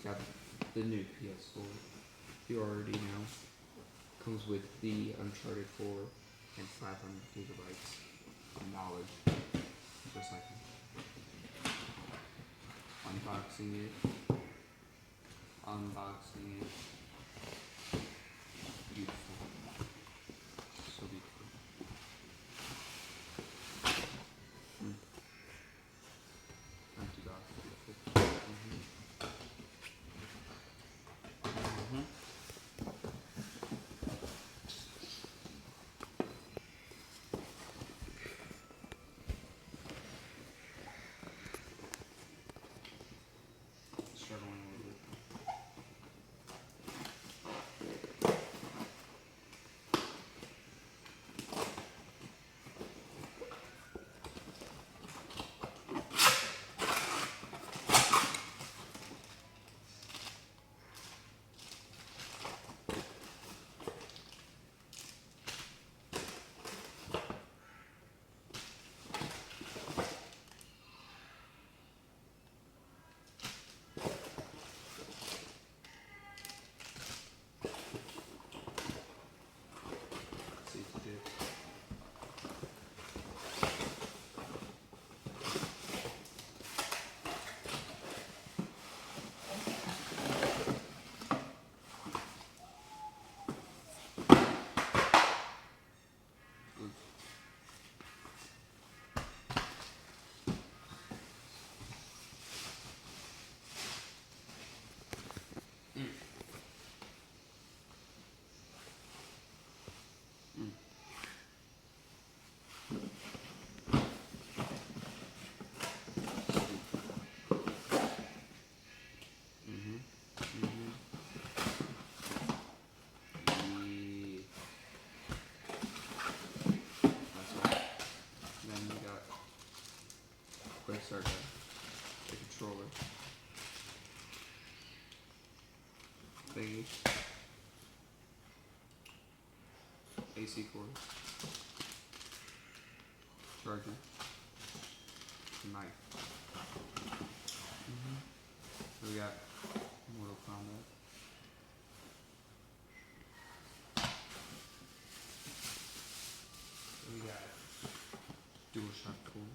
got the new PS4. You already know. Comes with the Uncharted 4 and 500 gigabytes of knowledge per second. Unboxing it. Unboxing it. Beautiful. So beautiful. Empty box. Beautiful. Struggling a little bit. Safety dip. Oops. Yeah. That's right. Then we got quick start guide, the controller, thingy, AC cord, charger, knife. We got Mortal Kombat. We got DualShock tool.